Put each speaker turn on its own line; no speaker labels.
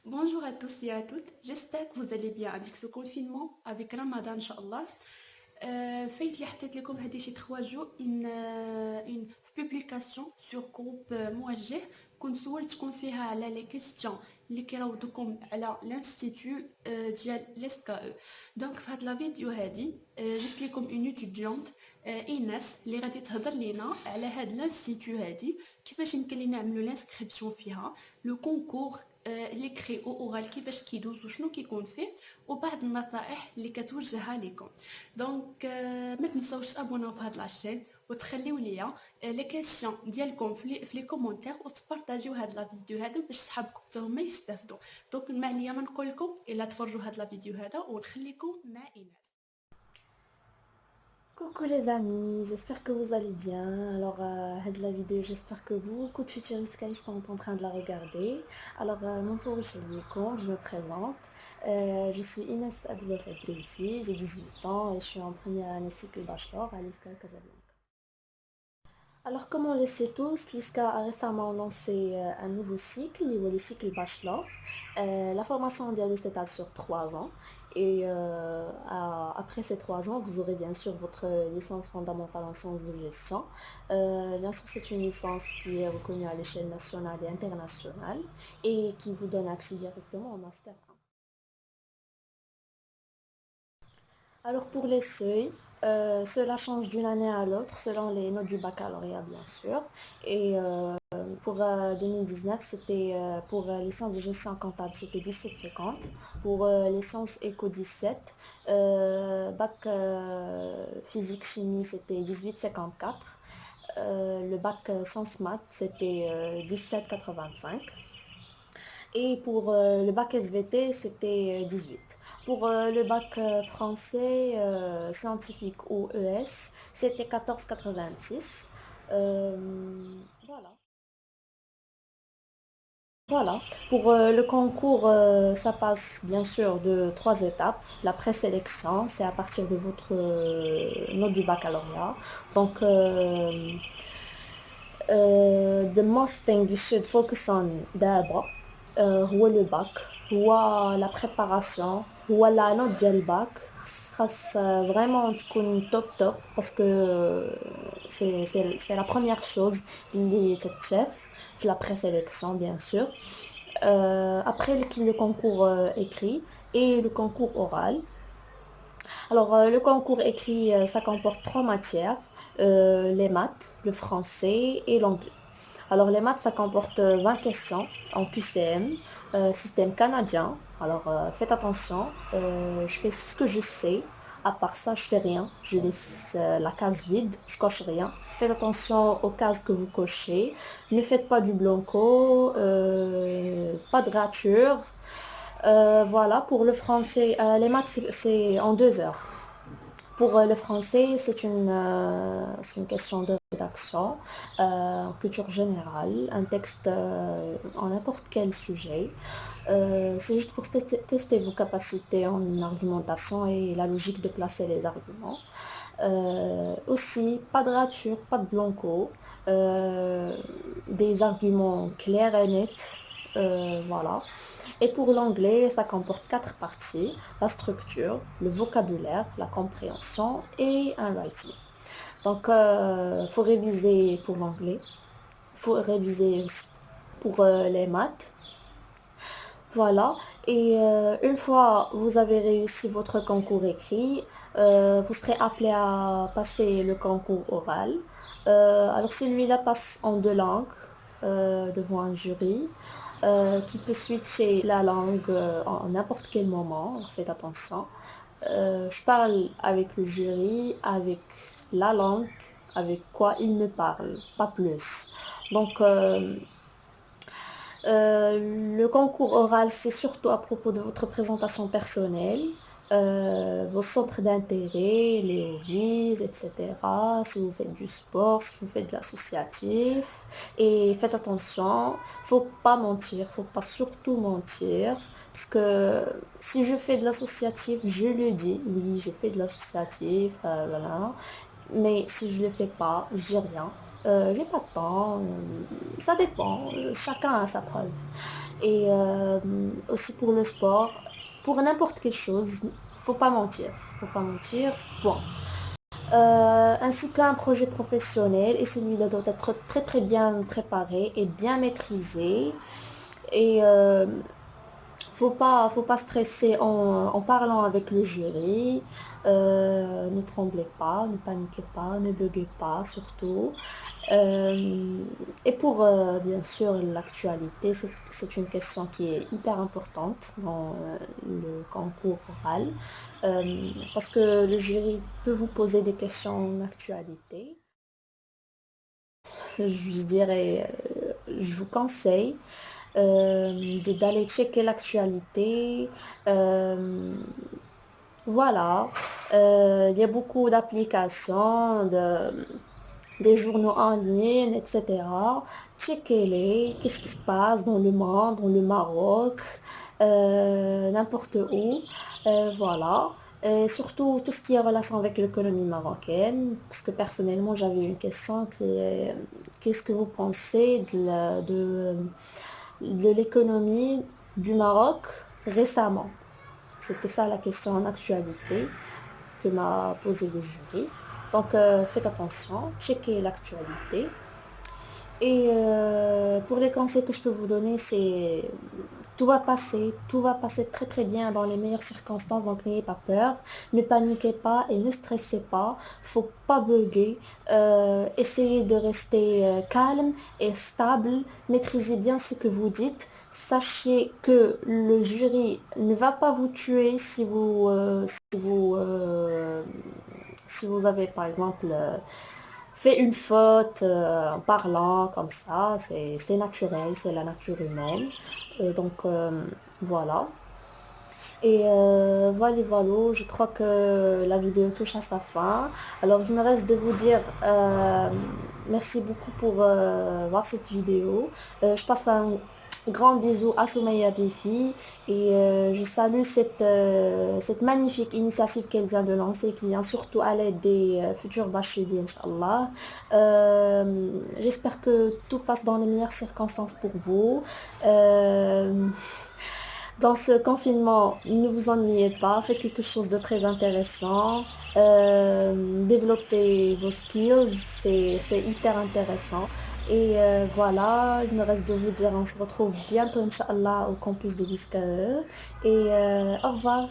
Bonjour à tous et à toutes, j'espère que vous allez bien avec ce confinement, avec Ramadan, Inch'Allah. فايت لي حطيت لكم هذه شي 3 jours une publication sur groupe موجه كنت سولتكم فيها على لي كيستيون اللي كيراودوكم على الانستيتو ديال ليسكا. دونك في هاد لا فيديو هادي جبت لكم اون ايتوديونت ايناس اللي غادي تهضر لينا على هاد الانستيتو هادي، كيفاش يمكن لينا نعملو لانسكريبسيون فيها، لو كونكور اللي كري او اورال كيفاش كيدوز وشنو كيكون فيه، وبعض النصائح اللي كتوجهها لكم. دونك ما تنساوش تابوناو في هاد لاشين وتخليو ليا لي كيسيون ديالكم في لي كومونتير وتبارطاجيو هاد لا فيديو هذا باش صحابكم حتى هما يستافدوا. دونك ما عليا ما نقول لكم الا تفرجوا هاد لا فيديو هذا ونخليكم مع ايناس.
Coucou les amis, j'espère que vous allez bien. Alors, de la vidéo, j'espère que beaucoup de futuristes sont en train de la regarder. Alors, mon tour est je me présente. Je suis Inès Abouloufet Drissi, j'ai 18 ans et je suis en première année cycle bachelor à l'ISCA Casablanca. Alors, comme on le sait tous, l'ISCA a récemment lancé un nouveau cycle, le cycle bachelor. La formation mondiale s'étale sur 3 ans. Et après ces 3 ans, vous aurez bien sûr votre licence fondamentale en sciences de gestion. Bien sûr, c'est une licence qui est reconnue à l'échelle nationale et internationale et qui vous donne accès directement au master 1. Alors pour les seuils, cela change d'une année à l'autre selon les notes du baccalauréat bien sûr. Et pour 2019, c'était pour licence de gestion comptable, c'était 17,50. Pour les sciences éco 17, bac physique chimie, c'était 18,54. Le bac sciences maths, c'était 17,85. Et pour le bac SVT, c'était 18. Pour le bac français, scientifique ou ES, c'était 14,86. Voilà. Voilà. Pour le concours, ça passe bien sûr de 3 étapes. La présélection, c'est à partir de votre note du baccalauréat. Donc, the most thing you should focus on d'abord, هو le bac, هو la préparation, هو la note ديال الباك خاص vraiment تكون top parce que c'est la première chose اللي تتشاف في la présélection bien sûr. Après le concours écrit et le concours oral. Alors, le concours écrit, ça comporte 3 matières, les maths, le français et l'anglais. Alors, les maths, ça comporte 20 questions en QCM, système canadien. Alors, faites attention, je fais ce que je sais. À part ça, je fais rien. Je laisse la case vide, je coche rien. Faites attention aux cases que vous cochez. Ne faites pas du blanco, pas de rature. Voilà, pour le français, les maths, c'est en 2 heures. Pour le français, c'est une question de rédaction, culture générale, un texte en n'importe quel sujet. C'est juste pour tester vos capacités en argumentation et la logique de placer les arguments. Aussi, pas de rature, pas de blanco, des arguments clairs et nets. Voilà. Et pour l'anglais, ça comporte 4 parties, la structure, le vocabulaire, la compréhension et un writing. Donc, il faut réviser pour l'anglais, il faut réviser aussi pour les maths. Voilà, et une fois vous avez réussi votre concours écrit, vous serez appelé à passer le concours oral. Alors celui-là passe en 2 langues devant un jury qui peut switcher la langue en n'importe quel moment, alors faites attention. Je parle avec le jury, avec la langue, avec quoi il me parle, pas plus. Donc, le concours oral, c'est surtout à propos de votre présentation personnelle, vos centres d'intérêt, les hobbies, etc. Si vous faites du sport, si vous faites de l'associatif. Et faites attention, faut pas mentir, faut pas surtout mentir. Parce que si je fais de l'associatif, je le dis, oui, je fais de l'associatif, voilà. Mais si je le fais pas, je dis rien. j'ai pas de temps, ça dépend, chacun a sa preuve. Et aussi pour le sport, pour n'importe quelle chose, faut pas mentir, point. Ainsi qu'un projet professionnel et celui-là doit être très très bien préparé et bien maîtrisé. Et faut pas stresser en parlant avec le jury. Ne tremblez pas, ne paniquez pas, ne buguez pas surtout. Euh, et pour bien sûr l'actualité, c'est une question qui est hyper importante dans le concours oral parce que le jury peut vous poser des questions en actualité. Je dirais, je vous conseille d'aller checker l'actualité. euh, voilà. Il y a beaucoup d'applications, des journaux en ligne, etc. Checkez-les, qu'est-ce qui se passe dans le monde, dans le Maroc, n'importe où. Voilà. Et surtout tout ce qui est en relation avec l'économie marocaine, parce que personnellement j'avais une question qui est qu'est-ce que vous pensez de l'économie du Maroc récemment? C'était ça la question en actualité que m'a posé le jury. Donc faites attention, checkez l'actualité. Et pour les conseils que je peux vous donner, c'est tout va passer très très bien dans les meilleures circonstances, donc n'ayez pas peur, ne paniquez pas et ne stressez pas, faut pas bugger, essayez de rester calme et stable, maîtrisez bien ce que vous dites, sachez que le jury ne va pas vous tuer si vous avez par exemple fait une faute en parlant comme ça, c'est naturel, c'est la nature humaine. Donc voilà. Et voilà, je crois que la vidéo touche à sa fin. Alors il me reste de vous dire merci beaucoup pour voir cette vidéo. Je passe un grand bisou à Soumaïa Rifi et je salue cette magnifique initiative qu'elle vient de lancer qui vient surtout à l'aide des futurs bacheliers, Inch'Allah. J'espère que tout passe dans les meilleures circonstances pour vous. Euh, dans ce confinement, ne vous ennuyez pas, faites quelque chose de très intéressant, développez vos skills, c'est hyper intéressant. Et voilà, il me reste de vous dire, on se retrouve bientôt, Inch'Allah, au campus de l'ISCAE. Et au revoir.